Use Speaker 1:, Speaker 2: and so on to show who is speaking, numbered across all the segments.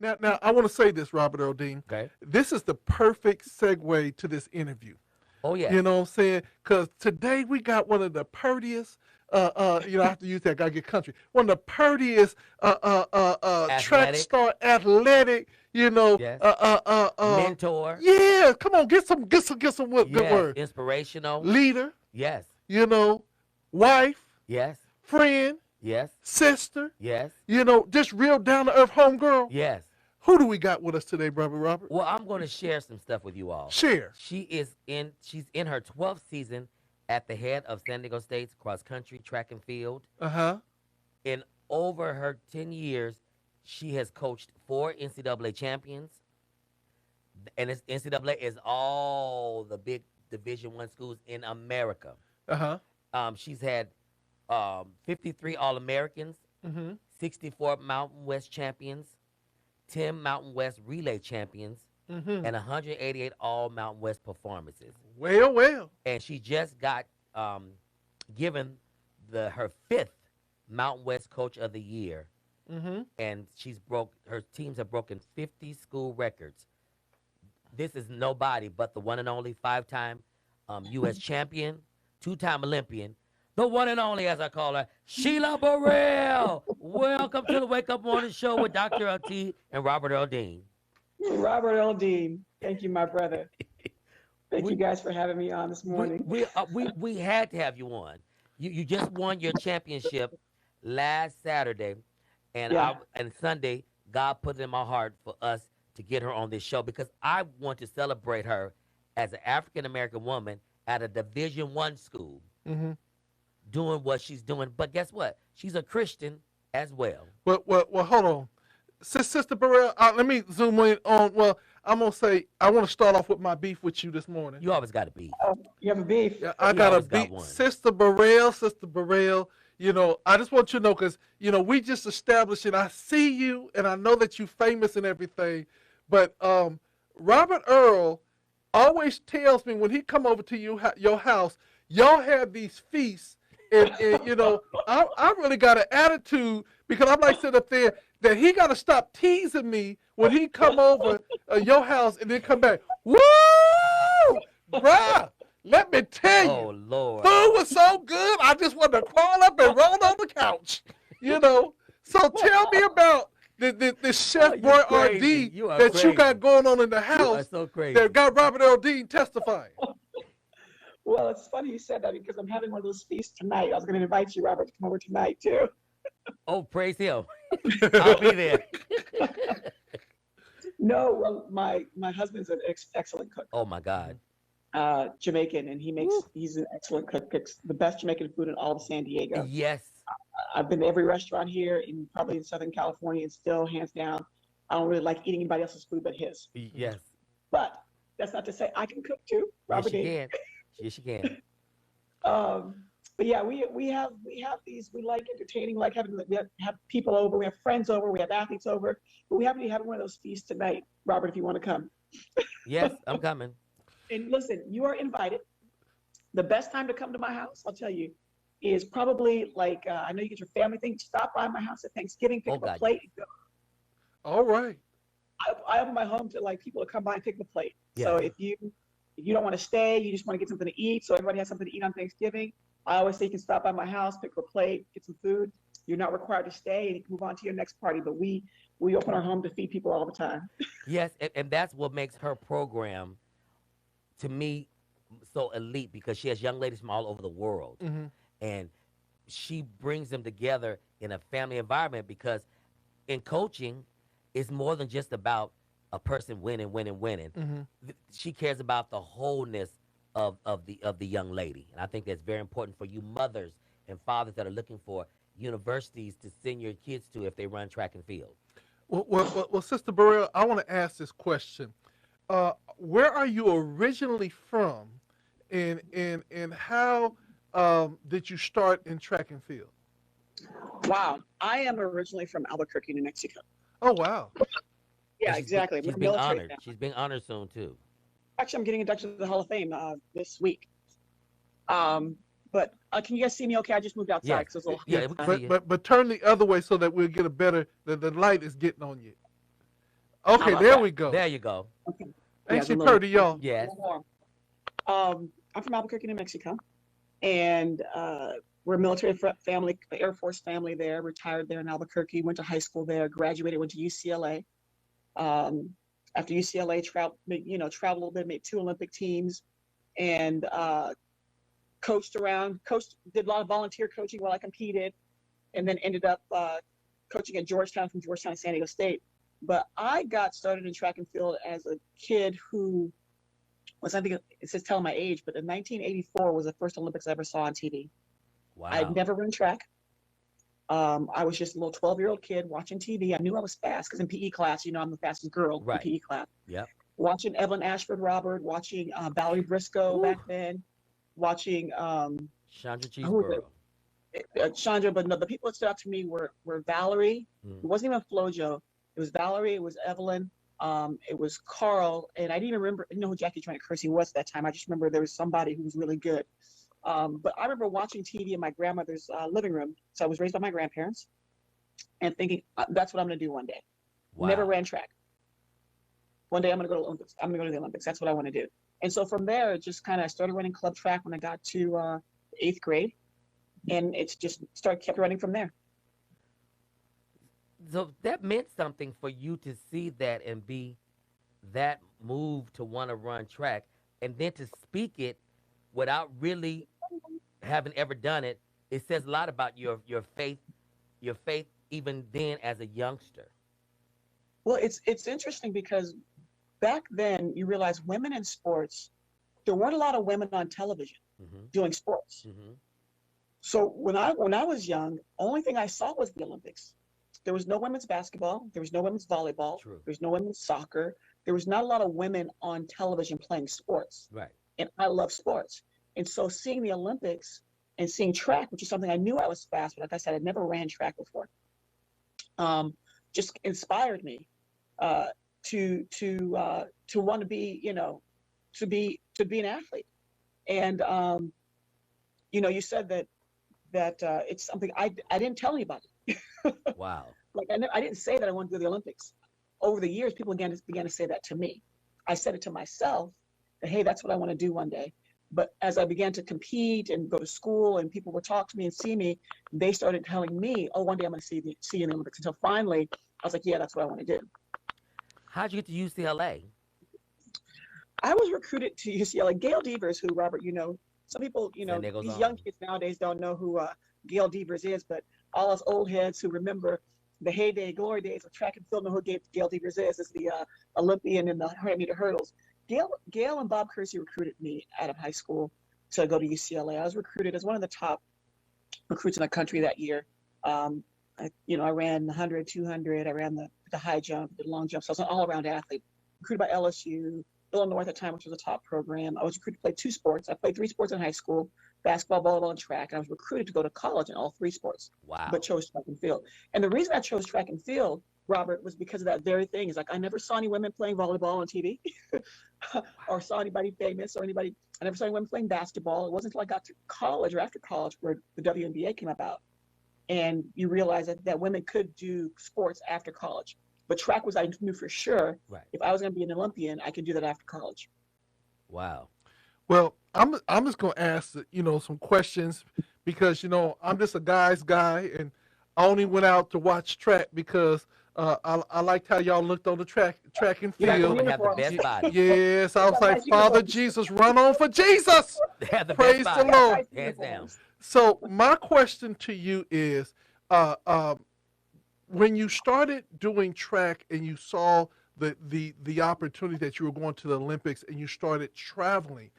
Speaker 1: Now, I want to say this, Robert Earl Dean.
Speaker 2: Okay.
Speaker 1: This is the perfect segue to this interview.
Speaker 2: Oh yes.
Speaker 1: You know what I'm saying? Because today we got one of the purtiest, I have to use that, gotta get country. One of the purtiest track
Speaker 2: Athletic.
Speaker 1: star, athletic,
Speaker 2: Yes. Mentor.
Speaker 1: yeah, come on, get some good
Speaker 2: Yes.
Speaker 1: word.
Speaker 2: Inspirational.
Speaker 1: Leader,
Speaker 2: Yes.
Speaker 1: you know, wife,
Speaker 2: Yes.
Speaker 1: friend,
Speaker 2: Yes.
Speaker 1: sister,
Speaker 2: Yes.
Speaker 1: just real down to earth homegirl.
Speaker 2: Yes.
Speaker 1: Who do we got with us today, brother Robert?
Speaker 2: Well, I'm going to share some stuff with you all.
Speaker 1: Share.
Speaker 2: She's in her 12th season at the head of San Diego State's cross country, track and field.
Speaker 1: Uh-huh.
Speaker 2: In over her 10 years, she has coached 4 NCAA champions. And this NCAA is all the big Division One schools in America.
Speaker 1: Uh-huh.
Speaker 2: She's had 53 All-Americans,
Speaker 1: Mm-hmm.
Speaker 2: 64 Mountain West champions, 10 Mountain West relay champions,
Speaker 1: Mm-hmm.
Speaker 2: and 188 all Mountain West performances.
Speaker 1: Well.
Speaker 2: And she just got given her 5th Mountain West Coach of the Year.
Speaker 1: Mm-hmm.
Speaker 2: And her teams have broken 50 school records. This is nobody but the one and only 5-time U.S. champion, 2-time Olympian, the one and only, as I call her, Shelia Burrell. Welcome to the Wake Up Morning Show with Dr. LT and Robert Earl Dean.
Speaker 3: Robert L. Dean, thank you, my brother. Thank you guys for having me on this morning.
Speaker 2: We had to have you on. You just won your championship last Saturday, and and Sunday. God put it in my heart for us to get her on this show because I want to celebrate her as an African American woman at a Division One school,
Speaker 1: Mm-hmm.
Speaker 2: doing what she's doing. But guess what? She's a Christian as well.
Speaker 1: Well, hold on. Sister Burrell, let me zoom in on, I'm going to say, I want to start off with my beef with you this morning.
Speaker 2: You always got a beef.
Speaker 3: Oh, you have a beef?
Speaker 1: Yeah, I
Speaker 2: You
Speaker 1: got a
Speaker 2: always got
Speaker 1: beef.
Speaker 2: one.
Speaker 1: Sister Burrell, I just want you to know because, we just established it. I see you and I know that you're famous and everything, but Robert Earl always tells me when he come over to your house, y'all have these feasts, and I really got an attitude because I'm like sitting up there that he got to stop teasing me when he come over your house and then come back. Woo! Bruh, let me tell you.
Speaker 2: Oh, Lord.
Speaker 1: Food was so good, I just wanted to crawl up and roll on the couch. So tell me about the Chef
Speaker 2: you
Speaker 1: Boy
Speaker 2: crazy.
Speaker 1: RD
Speaker 2: You are
Speaker 1: that you
Speaker 2: crazy.
Speaker 1: got going on in the
Speaker 2: You are
Speaker 1: house
Speaker 2: so crazy.
Speaker 1: that got Robert L. Dean testifying.
Speaker 3: Well, it's funny you said that because I'm having one of those feasts tonight. I was going to invite you, Robert, to come over tonight, too.
Speaker 2: Oh, praise him. I'll be there.
Speaker 3: No, well, my husband's an excellent cook,
Speaker 2: Oh, my God.
Speaker 3: Jamaican, and he's an excellent cook, cooks the best Jamaican food in all of San Diego.
Speaker 2: Yes.
Speaker 3: I've been to every restaurant here, probably in Southern California, and still, hands down, I don't really like eating anybody else's food but his.
Speaker 2: Yes.
Speaker 3: But that's not to say I can cook, too,
Speaker 2: Yes,
Speaker 3: Robert.
Speaker 2: you can. Yes, you can.
Speaker 3: But yeah, we have these. We like entertaining, like we have people over, we have friends over, we have athletes over. But we happen to be having one of those feasts tonight, Robert. If you want to come,
Speaker 2: Yes, I'm coming.
Speaker 3: and listen, you are invited. The best time to come to my house, I'll tell you, is probably like I know you get your family thing. Stop by my house at Thanksgiving, pick
Speaker 2: Oh,
Speaker 3: up a
Speaker 2: God.
Speaker 3: plate. And go.
Speaker 1: All right.
Speaker 3: I open my home to like people to come by and pick up a plate.
Speaker 2: Yeah.
Speaker 3: So if you don't want to stay, you just want to get something to eat, so everybody has something to eat on Thanksgiving. I always say you can stop by my house, pick up a plate, get some food. You're not required to stay, and you can move on to your next party. But we open our home to feed people all the time.
Speaker 2: Yes, and that's what makes her program, to me, so elite because she has young ladies from all over the world.
Speaker 1: Mm-hmm.
Speaker 2: And she brings them together in a family environment because in coaching, it's more than just about a person winning.
Speaker 1: Mm-hmm.
Speaker 2: She cares about the wholeness of the young lady, and I think that's very important for you mothers and fathers that are looking for universities to send your kids to if they run track and field.
Speaker 1: Well, Sister Burrell, I want to ask this question. Where are you originally from, and how did you start in track and field?
Speaker 3: Wow, I am originally from Albuquerque, New Mexico.
Speaker 1: Oh, wow.
Speaker 3: Yeah,
Speaker 2: And
Speaker 3: exactly.
Speaker 2: She's
Speaker 3: We're
Speaker 2: being
Speaker 3: military
Speaker 2: honored.
Speaker 3: now.
Speaker 2: She's being honored soon too.
Speaker 3: Actually, I'm getting inducted to the Hall of Fame this week. But can you guys see me okay? I just moved outside
Speaker 2: Yeah.
Speaker 3: because it's a little
Speaker 2: Yeah, we can see you.
Speaker 1: But turn the other way so that we'll get a better, the light is getting on you.
Speaker 3: How
Speaker 1: Okay,
Speaker 3: about
Speaker 1: there
Speaker 3: that?
Speaker 1: we go.
Speaker 2: There you go.
Speaker 3: Okay. Yeah,
Speaker 1: Ain't
Speaker 3: it's a
Speaker 1: she
Speaker 3: little,
Speaker 1: pretty, y'all?
Speaker 2: Yes.
Speaker 3: little warm. I'm from Albuquerque, New Mexico, and we're a military family, Air Force family there. Retired there in Albuquerque. Went to high school there. Graduated. Went to UCLA. Um, After UCLA, traveled a little bit. Made 2 Olympic teams, and coached around. Coached. Did a lot of volunteer coaching while I competed, and then ended up coaching at Georgetown, from Georgetown to San Diego State. But I got started in track and field as a kid who was, I think it says telling my age, but in 1984 was the first Olympics I ever saw on TV. I'd
Speaker 2: Wow.
Speaker 3: never run track. I was just a little 12-year-old kid watching TV. I knew I was fast because in PE class, I'm the fastest girl
Speaker 2: Right.
Speaker 3: in PE class.
Speaker 2: Yep.
Speaker 3: Watching Evelyn Ashford Robert, watching Valerie Briscoe
Speaker 2: Ooh.
Speaker 3: back then, watching
Speaker 2: Chandra Cheese
Speaker 3: who was
Speaker 2: Burrow.
Speaker 3: it? Chandra, but no, the people that stood out to me were Valerie. It wasn't even FloJo. It was Valerie. It was Evelyn. It was Carl, and I didn't even remember. I didn't know who Jackie Joyner Kersey was at that time. I just remember there was somebody who was really good. But I remember watching TV in my grandmother's living room. So I was raised by my grandparents, and thinking that's what I'm going to do one day.
Speaker 2: Wow.
Speaker 3: Never ran track. One day I'm going to go to the Olympics. I'm going to go to the Olympics. That's what I want to do. And so from there, it just kind of started running club track when I got to 8th grade, and it's just kept running from there.
Speaker 2: So that meant something for you to see that and be that moved to want to run track, and then to speak it without really having ever done it. It says a lot about your faith even then as a youngster.
Speaker 3: Well, it's interesting because back then you realize women in sports, there weren't a lot of women on television doing sports. So when I was young, only thing I saw was the Olympics. There was no women's basketball. There was no women's volleyball.
Speaker 2: True.
Speaker 3: There was no women's soccer. There was not a lot of women on television playing sports.
Speaker 2: Right.
Speaker 3: And I love sports. And so seeing the Olympics and seeing track, which is something I knew I was fast, but like I said, I'd never ran track before, just inspired me to want to be, to be an athlete. And you said that it's something I didn't tell anybody.
Speaker 2: Wow.
Speaker 3: Like I didn't say that I wanted to go to the Olympics. Over the years, people began to say that to me. I said it to myself that, hey, that's what I want to do one day. But as I began to compete and go to school, and people would talk to me and see me, they started telling me, oh, one day I'm going to see you in the Olympics. Until finally, I was like, yeah, that's what I want to do.
Speaker 2: How'd you get to UCLA?
Speaker 3: I was recruited to UCLA. Gail Devers, who, Robert, some people,
Speaker 2: San Diego's
Speaker 3: these
Speaker 2: own.
Speaker 3: young kids nowadays don't know who Gail Devers is, but all us old heads who remember the heyday, glory days of track and field know who Gail Devers is. Is the Olympian in the 100-meter hurdles. Gail and Bob Kersey recruited me out of high school to go to UCLA. I was recruited as one of the top recruits in the country that year. I ran the 100, 200. I ran the high jump, the long jump. So I was an all-around athlete. Recruited by LSU, Illinois at the time, which was a top program. I was recruited to play 2 sports. I played 3 sports in high school: basketball, volleyball, and track. And I was recruited to go to college in all 3 sports.
Speaker 2: Wow.
Speaker 3: But chose track and field. And the reason I chose track and field, Robert, was because of that very thing. Is like I never saw any women playing volleyball on TV, or saw anybody famous or anybody. I never saw any women playing basketball. It wasn't until I got to college or after college where the WNBA came about, and you realize that women could do sports after college. But track was, I knew for sure,
Speaker 2: Right.
Speaker 3: if I was going to be an Olympian, I could do that after college.
Speaker 2: Wow.
Speaker 1: Well, I'm just gonna ask some questions because I'm just a guy's guy, and I only went out to watch track because I liked how y'all looked on the track and
Speaker 3: Yeah,
Speaker 1: field.
Speaker 2: Women have the best body.
Speaker 1: Yes, I was
Speaker 3: Got
Speaker 1: like,
Speaker 3: nice
Speaker 1: Father
Speaker 3: uniforms.
Speaker 1: Jesus, run on for Jesus.
Speaker 2: They have the
Speaker 1: Praise
Speaker 2: best
Speaker 1: the
Speaker 2: body.
Speaker 1: Lord.
Speaker 2: Hands down.
Speaker 1: So my question to you is, when you started doing track and you saw the opportunity that you were going to the Olympics and you started traveling,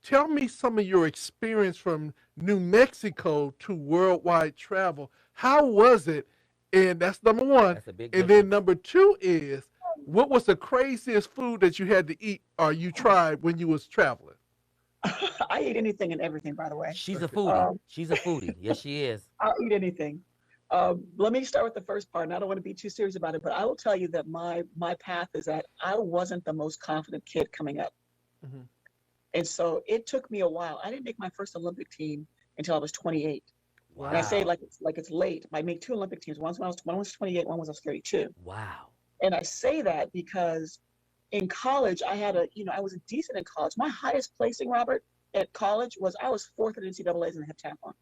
Speaker 1: tell me some of your experience from New Mexico to worldwide travel. How was it? And that's number one.
Speaker 2: That's a big
Speaker 1: And
Speaker 2: difference.
Speaker 1: then number 2 is, what was the craziest food that you had to eat or you tried when you was traveling?
Speaker 3: I eat anything and everything, by the way.
Speaker 2: She's a foodie. She's a foodie. Yes, she is.
Speaker 3: I'll eat anything. Let me start with the first part, and I don't want to be too serious about it, but I will tell you that my path is that I wasn't the most confident kid coming up.
Speaker 1: Mhm.
Speaker 3: And so it took me a while. I didn't make my first Olympic team until I was 28.
Speaker 2: Wow.
Speaker 3: And I say it like it's late. I made 2 Olympic teams. One was 28, one was I was 32.
Speaker 2: Wow.
Speaker 3: And I say that because in college, I was decent in college. My highest placing, Robert, at college was I was fourth in NCAA's in heptathlon.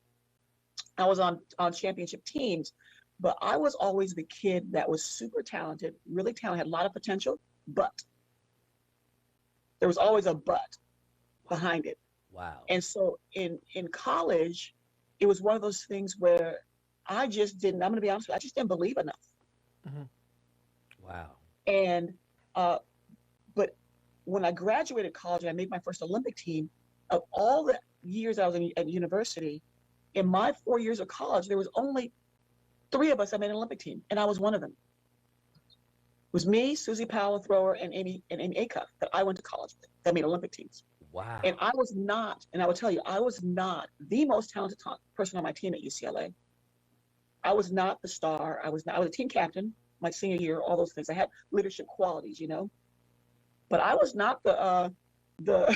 Speaker 3: I was on championship teams, but I was always the kid that was super talented, really talented, had a lot of potential, but there was always a but behind it.
Speaker 2: Wow.
Speaker 3: And so in college, it was one of those things where I just didn't, I'm going to be honest with you, I just didn't believe enough.
Speaker 1: Mm-hmm.
Speaker 2: Wow.
Speaker 3: And, but when I graduated college and I made my first Olympic team, of all the years I was at university, in my 4 years of college, there was only 3 of us that made an Olympic team, and I was one of them. It was me, Susie Powell, a thrower, and Amy Acuff that I went to college with that made Olympic teams.
Speaker 2: Wow.
Speaker 3: And I was not, and I will tell you, I was not the most talented person on my team at UCLA. I was not the star. I was a team captain my senior year, all those things. I had leadership qualities, but I was not the the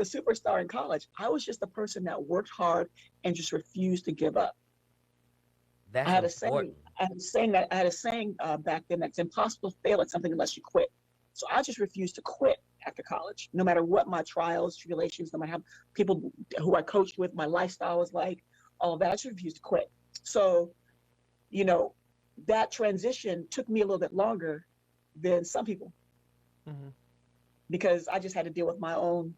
Speaker 3: superstar in college. I was just the person that worked hard and just refused to give up.
Speaker 2: That's
Speaker 3: I had
Speaker 2: important.
Speaker 3: I had a saying back then that's impossible to fail at something unless you quit. So I just refused to quit after college, no matter what my trials, tribulations, no matter how people who I coached with, my lifestyle was like, all of that. I just refused to quit. So, that transition took me a little bit longer than some people,
Speaker 1: Mm-hmm.
Speaker 3: because I just had to deal with my own,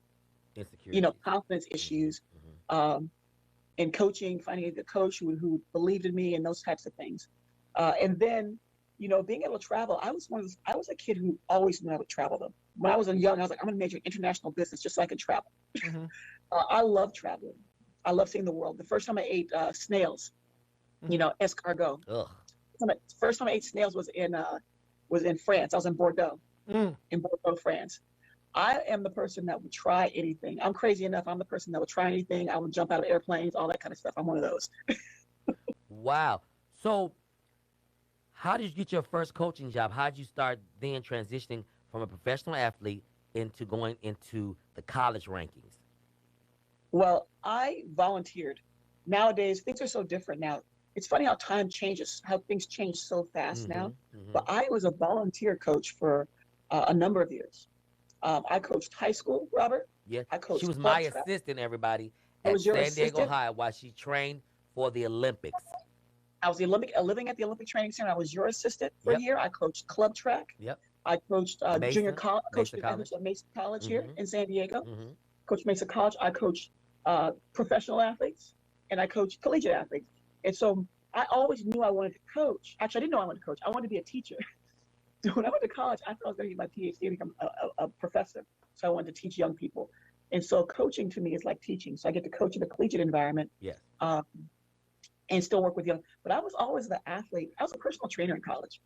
Speaker 2: Insecurity.
Speaker 3: confidence issues,
Speaker 2: Mm-hmm.
Speaker 3: in coaching, finding a coach who believed in me and those types of things. And then, being able to travel, I was a kid who always knew I would travel though. When I was young, I was like, I'm going to major in international business just so I could travel.
Speaker 1: Mm-hmm.
Speaker 3: I love traveling. I love seeing the world. The first time I ate snails, escargot.
Speaker 2: Ugh.
Speaker 3: First time I ate snails was in France. I was in Bordeaux,
Speaker 1: Mm.
Speaker 3: France. I am the person that would try anything. I'm crazy enough. I'm the person that would try anything. I would jump out of airplanes, all that kind of stuff. I'm one of those.
Speaker 2: Wow. So, how did you get your first coaching job? How did you start then transitioning from a professional athlete into going into the college rankings?
Speaker 3: Well, I volunteered. Nowadays, things are so different now. It's funny how time changes, how things change so fast now.
Speaker 2: Mm-hmm.
Speaker 3: But I was a volunteer coach for a number of years. I coached high school, Robert.
Speaker 2: Yeah.
Speaker 3: I coached
Speaker 2: She was
Speaker 3: club
Speaker 2: my
Speaker 3: track.
Speaker 2: assistant, everybody,
Speaker 3: I
Speaker 2: at
Speaker 3: was your
Speaker 2: San Diego
Speaker 3: assistant.
Speaker 2: High while she trained for the Olympics.
Speaker 3: I was living at the Olympic Training Center. I was your assistant for
Speaker 2: Yep.
Speaker 3: a year. I coached club track.
Speaker 2: Yep.
Speaker 3: I coached junior
Speaker 2: Mesa,
Speaker 3: college.
Speaker 2: Mesa
Speaker 3: I
Speaker 2: College.
Speaker 3: coached at Mesa College here
Speaker 2: Mhm.
Speaker 3: in San Diego.
Speaker 2: Mm-hmm.
Speaker 3: Coached Mesa College. I coached professional athletes, and I coached collegiate athletes. And so I always knew I wanted to coach. Actually, I didn't know I wanted to coach. I wanted to be a teacher. So when I went to college, I thought I was going to get my PhD and become a professor. So I wanted to teach young people. And so coaching to me is like teaching. So I get to coach in the collegiate environment.
Speaker 2: Yes.
Speaker 3: And still work with young. But I was always the athlete. I was a personal trainer in college.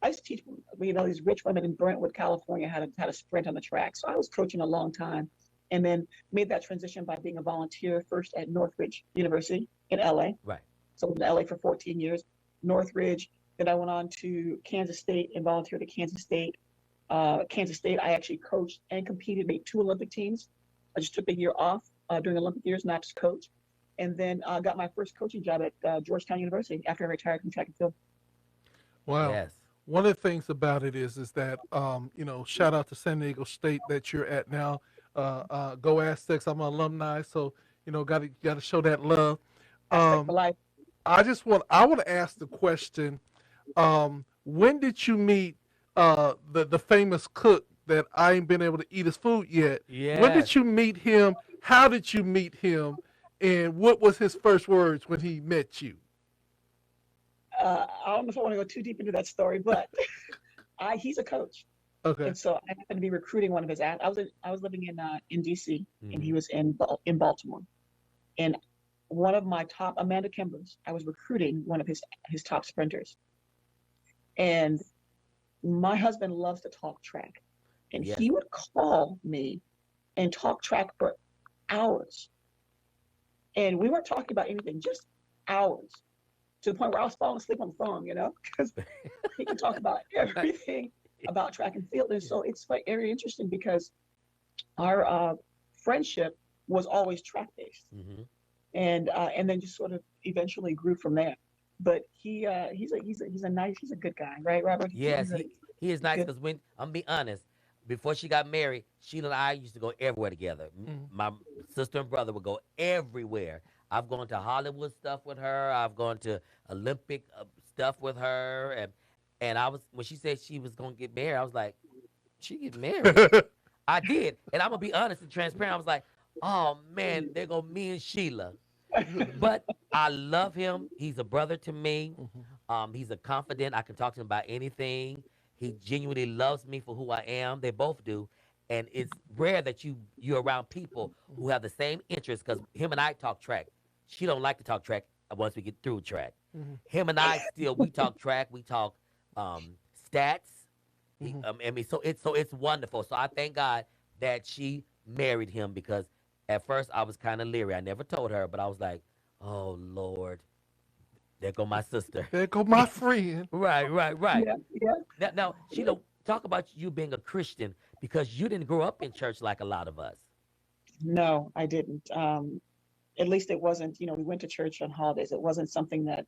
Speaker 3: I used to teach, these rich women in Brentwood, California, how to sprint on the track. So I was coaching a long time, and then made that transition by being a volunteer first at Northridge University in LA.
Speaker 2: Right.
Speaker 3: So I was in LA for 14 years. Northridge. Then I went on to Kansas State and volunteered at Kansas State. Kansas State, I actually coached and competed, made 2 Olympic teams. I just took the year off during Olympic years, not just coach. And then got my first coaching job at Georgetown University after I retired from track and field.
Speaker 1: Wow.
Speaker 2: Yes.
Speaker 1: One of the things about it is that shout out to San Diego State that you're at now. Go Aztecs! I'm an alumni, so got to show that love.
Speaker 3: Aztec for life.
Speaker 1: I want to ask the question: when did you meet the famous cook that I ain't been able to eat his food yet?
Speaker 2: Yes.
Speaker 1: When did you meet him? How did you meet him? And what was his first words when he met you?
Speaker 3: I don't know if I want to go too deep into that story, but he's a coach.
Speaker 1: Okay.
Speaker 3: And so I happened to be recruiting one of his athletes. I was living in DC,
Speaker 2: Mhm.
Speaker 3: and he was in Baltimore. And one of my top, Amanda Kimbers, I was recruiting one of his top sprinters. And my husband loves to talk track. And
Speaker 2: Yes.
Speaker 3: he would call me and talk track for hours. And we weren't talking about anything, just hours. To the point where I was falling asleep on the phone, because he could talk about everything about track and field. And so it's like very interesting because our friendship was always track based,
Speaker 2: Mm-hmm.
Speaker 3: and then just sort of eventually grew from there. but he's a good guy, right, Robert?
Speaker 2: Yes, he is
Speaker 3: He's
Speaker 2: nice
Speaker 3: good.
Speaker 2: because when I'm be honest, before she got married, Sheila and I used to go everywhere together.
Speaker 1: Mhm.
Speaker 2: My sister and brother would go everywhere. I've gone to Hollywood stuff with her. I've gone to Olympic stuff with her, and I was when she said she was gonna get married, I was like, she get married? I did, and I'm gonna be honest and transparent. I was like, oh man, they're gonna me and Sheila. But I love him. He's a brother to me.
Speaker 1: Mhm.
Speaker 2: He's a confidant. I can talk to him about anything. He genuinely loves me for who I am. They both do. And it's rare that you're around people who have the same interests because him and I talk track. She don't like to talk track once we get through track.
Speaker 1: Mhm.
Speaker 2: Him and I still we talk track, we talk stats.
Speaker 1: Mhm.
Speaker 2: I mean, so it's wonderful. So I thank God that she married him because at first I was kind of leery. I never told her, but I was like, oh Lord, there go my sister.
Speaker 1: There go my friend.
Speaker 2: Right, right, right.
Speaker 3: Yeah, yeah.
Speaker 2: Now, Sheila, talk about you being a Christian because you didn't grow up in church like a lot of us.
Speaker 3: No, I didn't. At least it wasn't. We went to church on holidays. It wasn't something that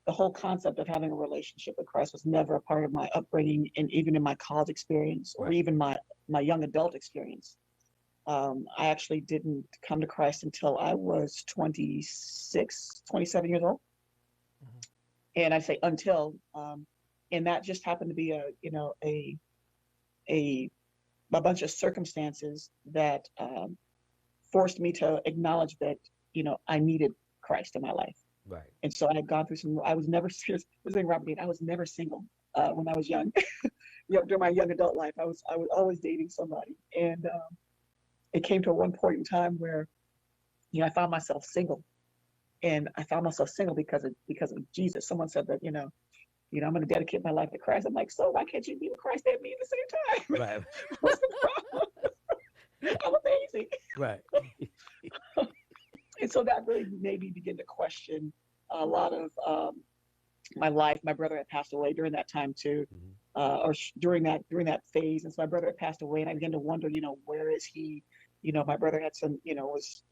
Speaker 3: the whole concept of having a relationship with Christ was never a part of my upbringing, and even in my college experience or
Speaker 2: Right.
Speaker 3: even my young adult experience. I actually didn't come to Christ until I was 26, 27 years old.
Speaker 1: Mhm.
Speaker 3: And I say until, and that just happened to be a, a bunch of circumstances that forced me to acknowledge that, I needed Christ in my life.
Speaker 2: Right.
Speaker 3: And so I had gone through I was never serious. This thing, Robert, I was never single when I was young. During my young adult life, I was always dating somebody. And it came to one point in time where, I found myself single. And I found myself single because of Jesus. Someone said that, I'm going to dedicate my life to Christ. I'm like, so why can't you be with Christ and me at the same time?
Speaker 2: Right.
Speaker 3: What's the problem? I'm amazing.
Speaker 2: Right.
Speaker 3: And so that really made me begin to question a lot of my life. My brother had passed away during that time too,
Speaker 2: Mhm.
Speaker 3: during that phase. And so my brother had passed away, and I began to wonder, where is he? My brother had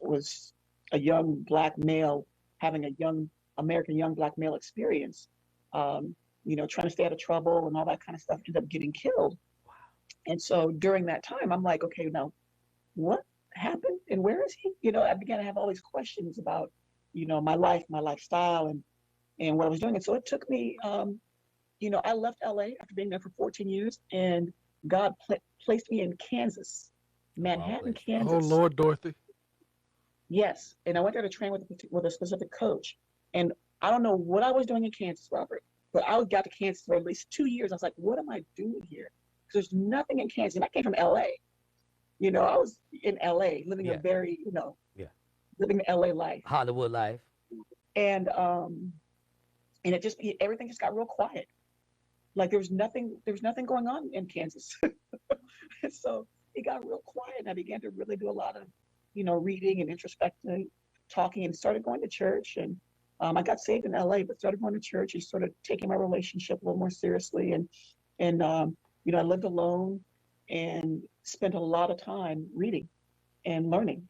Speaker 3: was a young black male having a young American young black male experience, trying to stay out of trouble and all that kind of stuff. Ended up getting killed.
Speaker 2: Wow.
Speaker 3: And so during that time, I'm like, okay, now what happened and where is he? I began to have all these questions about, my life, my lifestyle, and what I was doing. And so it took me, I left LA after being there for 14 years, and God placed me in Kansas,
Speaker 2: Of all
Speaker 3: Manhattan,
Speaker 2: places.
Speaker 1: Oh
Speaker 3: Kansas.
Speaker 1: Lord, Dorothy.
Speaker 3: Yes. And I went there to train with a specific coach. And I don't know what I was doing in Kansas, Robert, but I got to Kansas for at least 2 years. I was like, what am I doing here? Because there's nothing in Kansas. And I came from LA. I was in LA living a
Speaker 2: Yeah.
Speaker 3: very,
Speaker 2: Yeah.
Speaker 3: living the LA life.
Speaker 2: Hollywood life.
Speaker 3: And everything just got real quiet. Like there was nothing going on in Kansas. And so it got real quiet, and I began to really do a lot of, reading and introspecting, talking, and started going to church. And I got saved in LA, but started going to church and started taking my relationship a little more seriously. And I lived alone and spent a lot of time reading and learning.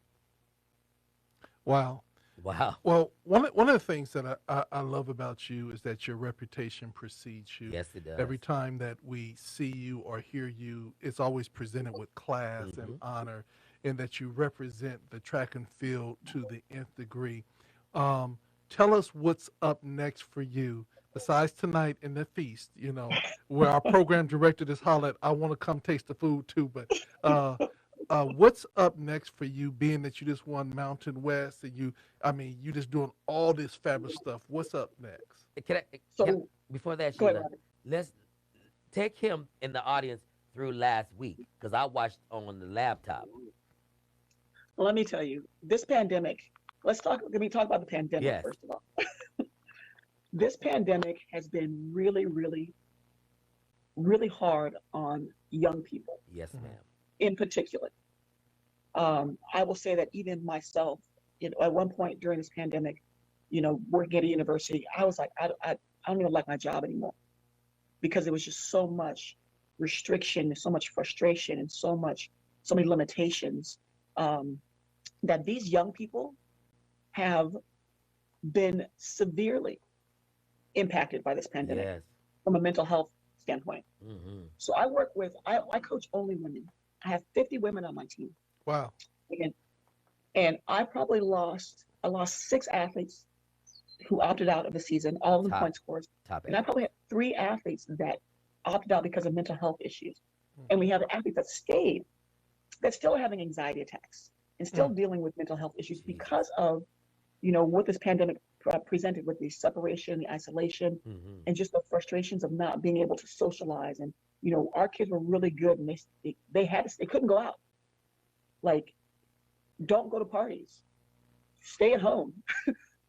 Speaker 1: Wow.
Speaker 2: Wow.
Speaker 1: Well, one of the things that I love about you is that your reputation precedes you.
Speaker 2: Yes, it does.
Speaker 1: Every time that we see you or hear you, it's always presented with class and
Speaker 2: Hmm.
Speaker 1: honor, and that you represent the track and field to the nth degree. Um, Tell us what's up next for you, besides tonight in the feast, where our program director just hollered, I want to come taste the food too, but uh, what's up next for you, being that you just won Mountain West and you just doing all this fabulous stuff. What's up next?
Speaker 2: Can I, can,
Speaker 3: So
Speaker 2: before that,
Speaker 3: go ahead,
Speaker 2: Sheila,
Speaker 3: Robert.
Speaker 2: let's take him in the audience through last week because I watched on the laptop.
Speaker 3: Well, let me tell you, this pandemic. Let me talk about the pandemic
Speaker 2: Yes.
Speaker 3: first of all. This pandemic has been really, really, really hard on young people
Speaker 2: Yes,
Speaker 1: Mhm.
Speaker 2: ma'am.
Speaker 3: in particular. I will say that even myself, at one point during this pandemic, working at a university, I was like, I don't even like my job anymore because there was just so much restriction, so much frustration, and so many limitations um, that these young people have been severely, impacted by this pandemic
Speaker 2: Yes.
Speaker 3: from a mental health standpoint.
Speaker 2: Mm-hmm.
Speaker 3: So I coach only women. I have 50 women on my team.
Speaker 1: Wow.
Speaker 3: And I lost 6 athletes who opted out of the season, all of them
Speaker 2: Top
Speaker 3: point scores.
Speaker 2: top
Speaker 3: And I
Speaker 2: athlete.
Speaker 3: probably had 3 athletes that opted out because of mental health issues.
Speaker 1: Mm.
Speaker 3: And we have athletes that stayed that still are having anxiety attacks and still
Speaker 1: Mm.
Speaker 3: dealing with mental health issues
Speaker 2: Jesus.
Speaker 3: because of, what this pandemic presented with the separation, the isolation,
Speaker 2: Mm-hmm.
Speaker 3: and just the frustrations of not being able to socialize. And, our kids were really good and they couldn't go out. Like, don't go to parties, stay at home.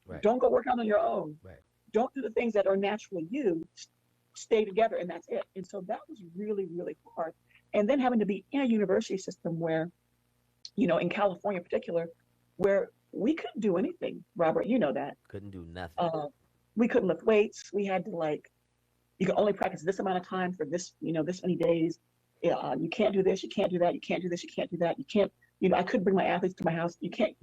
Speaker 2: Right.
Speaker 3: Don't go work out on your own.
Speaker 2: Right.
Speaker 3: Don't do the things that are naturally you. Stay together, and that's it. And so that was really, really hard. And then having to be in a university system where, in California in particular, where we couldn't do anything, Robert, you know that.
Speaker 2: Couldn't do nothing.
Speaker 3: We couldn't lift weights. We had to you can only practice this amount of time for this, this many days. You can't do this, you can't do that, you can't do this, you can't do that. You can't, I couldn't bring my athletes to my house. They can't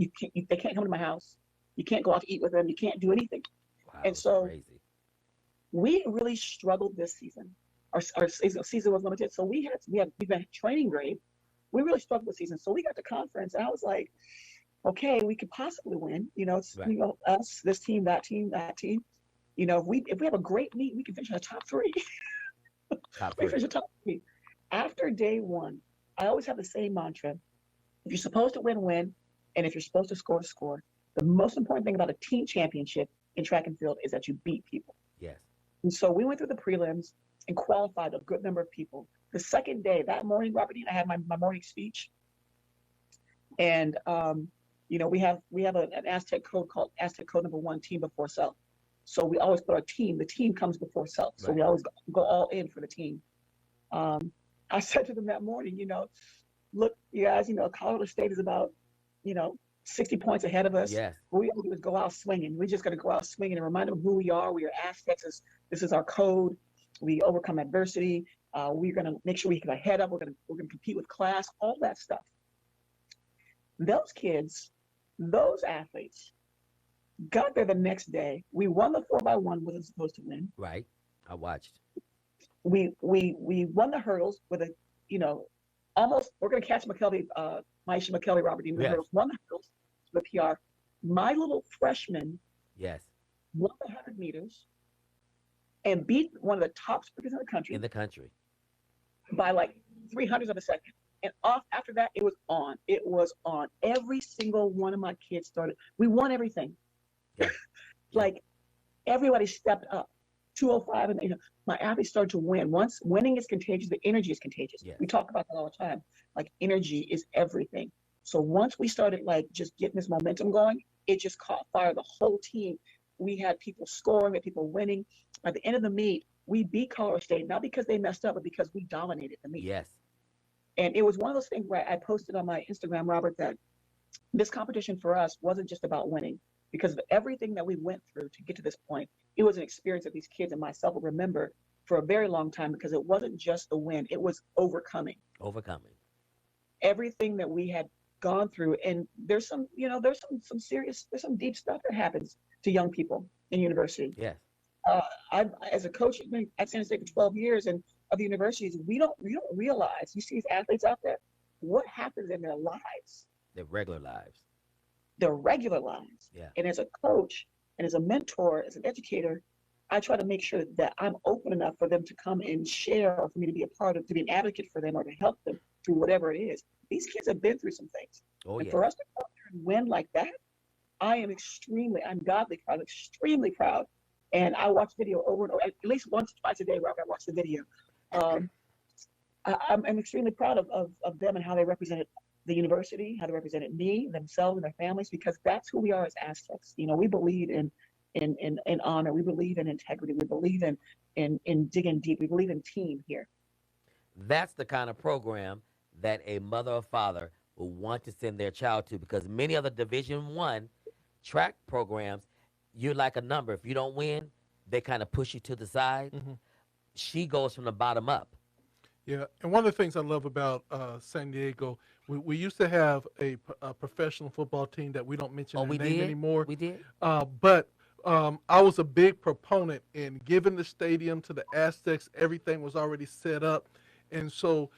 Speaker 3: come to my house. You can't go out to eat with them. You can't do anything.
Speaker 2: Wow.
Speaker 3: And so
Speaker 2: crazy.
Speaker 3: we really struggled this season. Our season was limited, so we've been training grade. We really struggled this season. So we got to conference, and I was like, okay, we could possibly win. It's
Speaker 2: Right.
Speaker 3: Us, this team, that team, that team. If we have a great meet, we can finish in the top 3.
Speaker 2: Top
Speaker 3: We
Speaker 2: 3.
Speaker 3: finish in the top 3. After day 1, I always have the same mantra: if you're supposed to win, win, and if you're supposed to score, score. The most important thing about a team championship in track and field is that you beat people.
Speaker 2: Yes.
Speaker 3: And so we went through the prelims and qualified a good number of people. The second day, that morning, Robert, I had my morning speech. And, we have an Aztec code called Aztec code number 1, team before self. So we always put the team comes before self. So
Speaker 2: Right.
Speaker 3: we always go all in for the team. I said to them that morning, look, you guys, Colorado State is about, 60 points ahead of us.
Speaker 2: Yes.
Speaker 3: What we all do is go out swinging. We're just going to go out swinging and remind them who we are. We are Aztecs. This is our code. We overcome adversity. We're going to make sure we get ahead of. We're going to compete with class. All that stuff. Those kids, those athletes, got there the next day. We won the 4x1. Wasn't supposed to win.
Speaker 2: Right. I watched.
Speaker 3: We won the hurdles with a, almost. We're going to catch McKelvey. Maisha McKelvey, Robert Dean,
Speaker 2: Yes.
Speaker 3: hurdles, won the hurdles with PR. My little freshman
Speaker 2: Yes.
Speaker 3: won the 100 meters and beat one of the top sprinters in the country
Speaker 2: In the country.
Speaker 3: by like 300ths of a second. And after that, it was on. It was on. Every single one of my kids started. We won everything.
Speaker 2: Yeah.
Speaker 3: Like everybody stepped up. 205, and my athletes started to win. Once winning is contagious, the energy is contagious.
Speaker 2: Yes.
Speaker 3: We talk about that all the time. Like energy is everything. So once we started just getting this momentum going, it just caught fire. The whole team. We had people scoring, we had people winning. At the end of the meet, we beat Colorado State, not because they messed up, but because we dominated the meet.
Speaker 2: Yes.
Speaker 3: And it was one of those things where I posted on my Instagram, Robert, that this competition for us wasn't just about winning. Because of everything that we went through to get to this point, it was an experience that these kids and myself will remember for a very long time, because it wasn't just the win, it was overcoming everything that we had gone through. And there's some deep stuff that happens to young people in university.
Speaker 2: Yes.
Speaker 3: As a coach at San Diego for 12 years and of the universities, we don't realize, you see these athletes out there, what happens in their lives,
Speaker 2: Their regular lives.
Speaker 3: their regular lives.
Speaker 2: Yeah.
Speaker 3: And as a coach and as a mentor, as an educator, I try to make sure that I'm open enough for them to come and share, or for me to be to be an advocate for them, or to help them through whatever it is. These kids have been through some things.
Speaker 2: Oh,
Speaker 3: And
Speaker 2: yeah.
Speaker 3: for us to come here and win like that, I'm godly proud, extremely proud. And I watch video over and over, at least once, twice a day, where I watch the video. I'm extremely proud of them and how they represented the university, how they represented me, themselves, and their families, because that's who we are as Aztecs. We believe in honor. We believe in integrity. We believe in digging deep. We believe in team here.
Speaker 2: That's the kind of program that a mother or father will want to send their child to, because many of the Division I track programs, you're like a number. If you don't win, they kind of push you to the side.
Speaker 1: Mhm.
Speaker 2: She goes from the bottom up.
Speaker 1: Yeah, and one of the things I love about San Diego, we used to have a professional football team that we don't mention
Speaker 2: Oh,
Speaker 1: their
Speaker 2: we
Speaker 1: name
Speaker 2: did?
Speaker 1: anymore.
Speaker 2: We did?
Speaker 1: But I was a big proponent in giving the stadium to the Aztecs. Everything was already set up, and so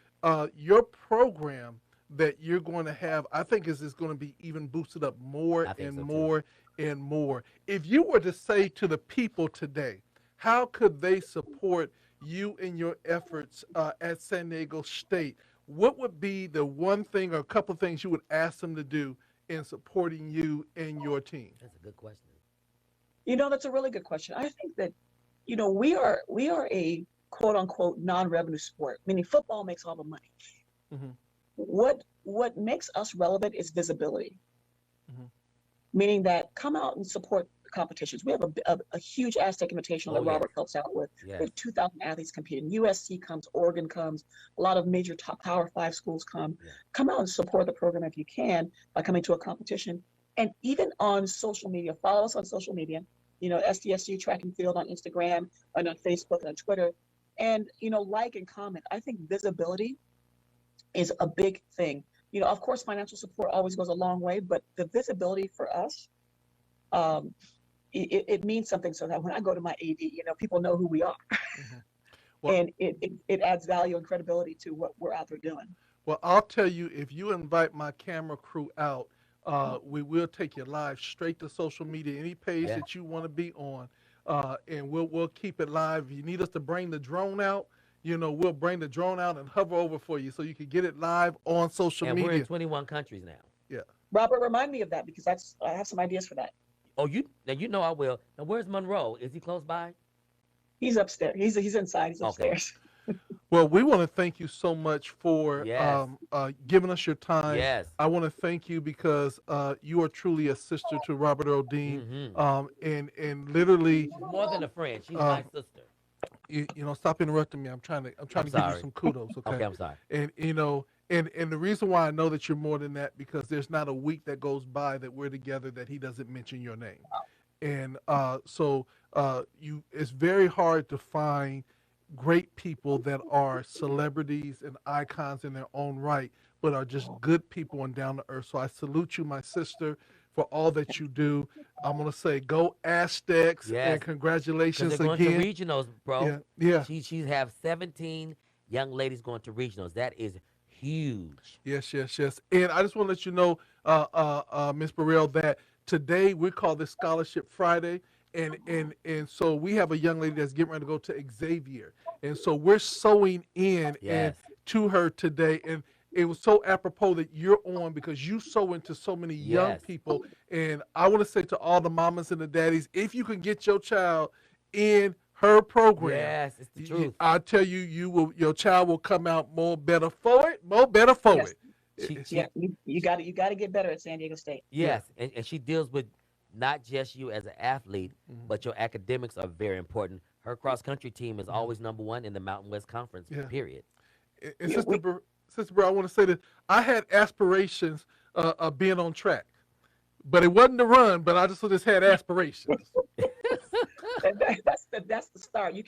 Speaker 1: your program that you're going to have, I think, is going to be even boosted up more
Speaker 2: I think
Speaker 1: and
Speaker 2: so too.
Speaker 1: more and more. If you were to say to the people today, how could they support you in your efforts at San Diego State? What would be the one thing or a couple of things you would ask them to do in supporting you and your team?
Speaker 2: That's a good question.
Speaker 3: That's a really good question. I think that, we are a quote unquote non-revenue sport, meaning football makes all the money.
Speaker 1: Hmm.
Speaker 3: What makes us relevant is visibility,
Speaker 1: Hmm.
Speaker 3: meaning that come out and support the competitions. We have a huge Aztec Invitational
Speaker 2: Oh,
Speaker 3: that
Speaker 2: yes.
Speaker 3: Robert helps out with. We
Speaker 2: Yes.
Speaker 3: have 2,000 athletes competing. USC comes, Oregon comes, a lot of major top Power 5 schools come.
Speaker 2: Yeah.
Speaker 3: Come out and support the program if you can by coming to a competition. And even on social media, follow us on social media, SDSU Track and Field on Instagram and on Facebook and on Twitter. And, like and comment. I think visibility is a big thing. Of course, financial support always goes a long way, but the visibility for us, um, it means something so that when I go to my AD, people know who we are.
Speaker 1: Hmm. Well,
Speaker 3: And it adds value and credibility to what we're out there doing.
Speaker 1: Well, I'll tell you, if you invite my camera crew out, we will take you live straight to social media, any page
Speaker 2: Yeah.
Speaker 1: that you want to be on, and we'll keep it live. If you need us to bring the drone out, we'll bring the drone out and hover over for you so you can get it live on social
Speaker 2: And we're in
Speaker 1: media.
Speaker 2: 21 countries now.
Speaker 1: Yeah.
Speaker 3: Robert, remind me of that because I have some ideas for that.
Speaker 2: Oh, now I will. Now, where's Monroe? Is he close by?
Speaker 3: He's upstairs. He's inside. He's
Speaker 2: Okay.
Speaker 3: upstairs.
Speaker 1: Well, we want to thank you so much for
Speaker 2: Yes.
Speaker 1: giving us your time.
Speaker 2: Yes.
Speaker 1: I want to thank you because you are truly a sister to Robert Earl Dean, and literally,
Speaker 2: She's more than a friend. She's
Speaker 1: um,
Speaker 2: my sister.
Speaker 1: stop interrupting me. I'm trying to
Speaker 2: I'm
Speaker 1: give you
Speaker 2: sorry.
Speaker 1: some kudos, okay?
Speaker 2: Okay, I'm sorry.
Speaker 1: And and the reason why I know that you're more than that because there's not a week that goes by that we're together that he doesn't mention your name. And so it's very hard to find great people that are celebrities and icons in their own right, but are just good people and down to earth. So I salute you, my sister, for all that you do. I'm gonna say go Aztecs
Speaker 2: Yes.
Speaker 1: and
Speaker 2: Because
Speaker 1: congratulations
Speaker 2: they're going
Speaker 1: again.
Speaker 2: to regionals, bro.
Speaker 1: Yeah, yeah.
Speaker 2: She have 17 young ladies going to regionals. That is huge.
Speaker 1: Yes, yes, yes. And I just want to let you know, Ms. Burrell, that today we call this Scholarship Friday, and so we have a young lady that's getting ready to go to Xavier, and so we're sewing in and
Speaker 2: Yes.
Speaker 1: to her today, and it was so apropos that you're on because you sew into so many young
Speaker 2: Yes.
Speaker 1: people, and I want to say to all the mamas and the daddies, if you can get your child in her program.
Speaker 2: Yes, it's the truth.
Speaker 1: I tell you, your child will come out more better for it, more better for
Speaker 3: Yes.
Speaker 1: it.
Speaker 2: She
Speaker 3: Yeah, you got to get better at San Diego State.
Speaker 2: Yes, and she deals with not just you as an athlete, but your academics are very important. Her cross country team is always number one in the Mountain West Conference.
Speaker 1: Yeah.
Speaker 2: Period.
Speaker 1: And Sister Burrell, I want to say that I had aspirations of being on track, but it wasn't to run. But I just had aspirations.
Speaker 3: That's the start. You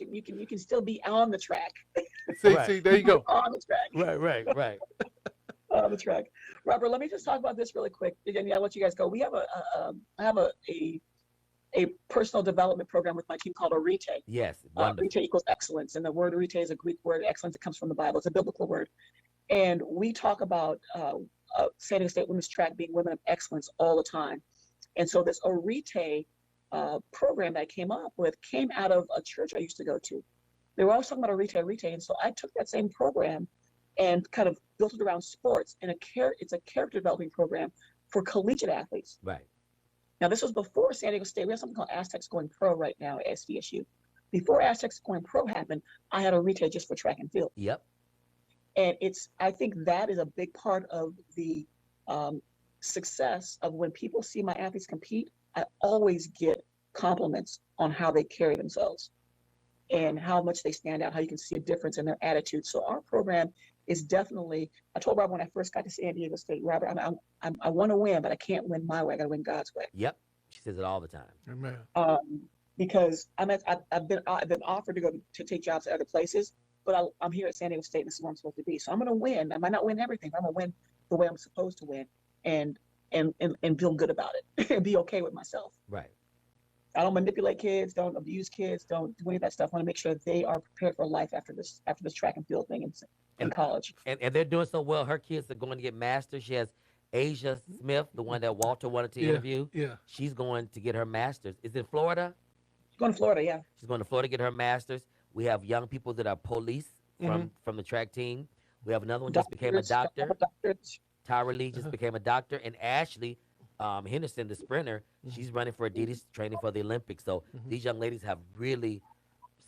Speaker 3: can still be on the track.
Speaker 2: Right.
Speaker 1: See, there you go.
Speaker 3: On the track.
Speaker 2: Right.
Speaker 3: On the track. Robert, let me just talk about this really quick. Again, I'll let you guys go. We have I have a personal development program with my team called Orite.
Speaker 2: Yes, wonderful.
Speaker 3: Orite equals excellence, and the word Orite is a Greek word. Excellence, it comes from the Bible. It's a biblical word. And we talk about San Diego State women's track being women of excellence all the time. And so this Orite program that I came up with came out of a church I used to go to. They were always talking about Orite. And so I took that same program and kind of built it around sports. And it's a character developing program for collegiate athletes.
Speaker 2: Right.
Speaker 3: Now, this was before San Diego State. We have something called Aztecs Going Pro right now at SDSU. Before Aztecs Going Pro happened, I had Orite just for track and field.
Speaker 2: Yep.
Speaker 3: And I think that is a big part of the success of when people see my athletes compete. I always get compliments on how they carry themselves and how much they stand out, how you can see a difference in their attitude. So our program is definitely, I told Robert when I first got to San Diego State, Robert, I want to win, but I can't win my way. I got to win God's way.
Speaker 2: Yep. She says it all the time.
Speaker 1: Amen.
Speaker 3: Because I've been offered to go to take jobs at other places, but I'm here at San Diego State. And this is where I'm supposed to be. So I'm going to win. I might not win everything, but I'm going to win the way I'm supposed to win and feel good about it and be okay with myself.
Speaker 2: Right.
Speaker 3: I don't manipulate kids, don't abuse kids, don't do any of that stuff. I want to make sure that they are prepared for life after this track and field thing in college.
Speaker 2: And they're doing so well. Her kids are going to get masters. She has Asia Smith, the one that Walter wanted to interview.
Speaker 1: Yeah.
Speaker 2: She's going to get her master's. Is it Florida?
Speaker 3: Going to Florida, yeah.
Speaker 2: She's going to Florida to get her master's. We have young people that are police from the track team. We have another one just became a doctor. Tyra Lee just became a doctor. And Ashley Henderson, the sprinter, she's running for Adidas, training for the Olympics. So these young ladies have really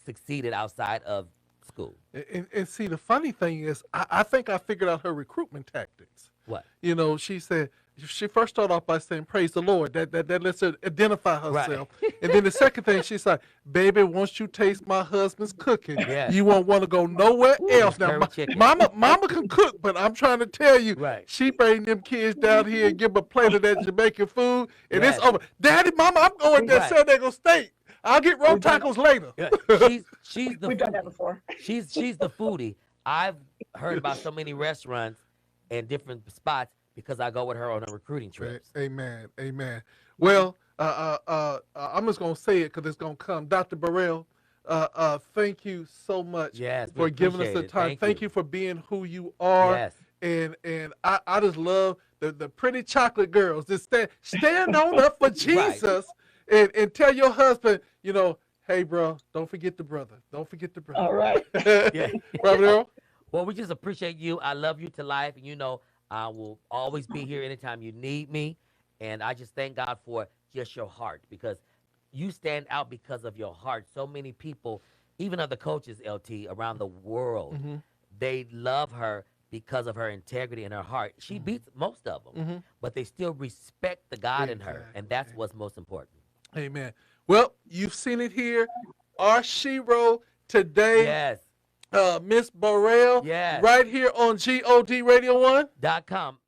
Speaker 2: succeeded outside of school.
Speaker 1: And see, the funny thing is, I think I figured out her recruitment tactics.
Speaker 2: What?
Speaker 1: You know, she said, she first started off by saying, praise the Lord. That lets her identify herself. Right. And then the second thing, she's like, baby, once you taste my husband's cooking, you won't want to go nowhere else. Now, mama can cook, but I'm trying to tell you, she bring them kids down here and give them a plate of that Jamaican food, and it's over. Daddy, mama, I'm going to San Diego State. I'll get roast tacos later.
Speaker 3: We've done that before.
Speaker 2: She's the foodie. I've heard about so many restaurants and different spots because I go with her on her recruiting trips.
Speaker 1: Amen. Amen. Well, I'm just going to say it because it's going to come. Dr. Burrell, thank you so much for giving us the time. Thank you for being who you are.
Speaker 2: Yes.
Speaker 1: And I just love the pretty chocolate girls. Just stand on up for Jesus and tell your husband, you know, hey, bro, don't forget the brother. Don't forget the brother.
Speaker 3: All right.
Speaker 1: Robert Earl?
Speaker 2: Well, we just appreciate you. I love you to life. And, you know, I will always be here anytime you need me. And I just thank God for just your heart, because you stand out because of your heart. So many people, even other coaches, LT, around the world, they love her because of her integrity and her heart. She beats most of them, but they still respect the God in her. And that's what's most important.
Speaker 1: Amen. Well, you've seen it here. Our Shero today.
Speaker 2: Yes.
Speaker 1: Miss Burrell.
Speaker 2: Yes.
Speaker 1: Right here on GOD Radio 1.com.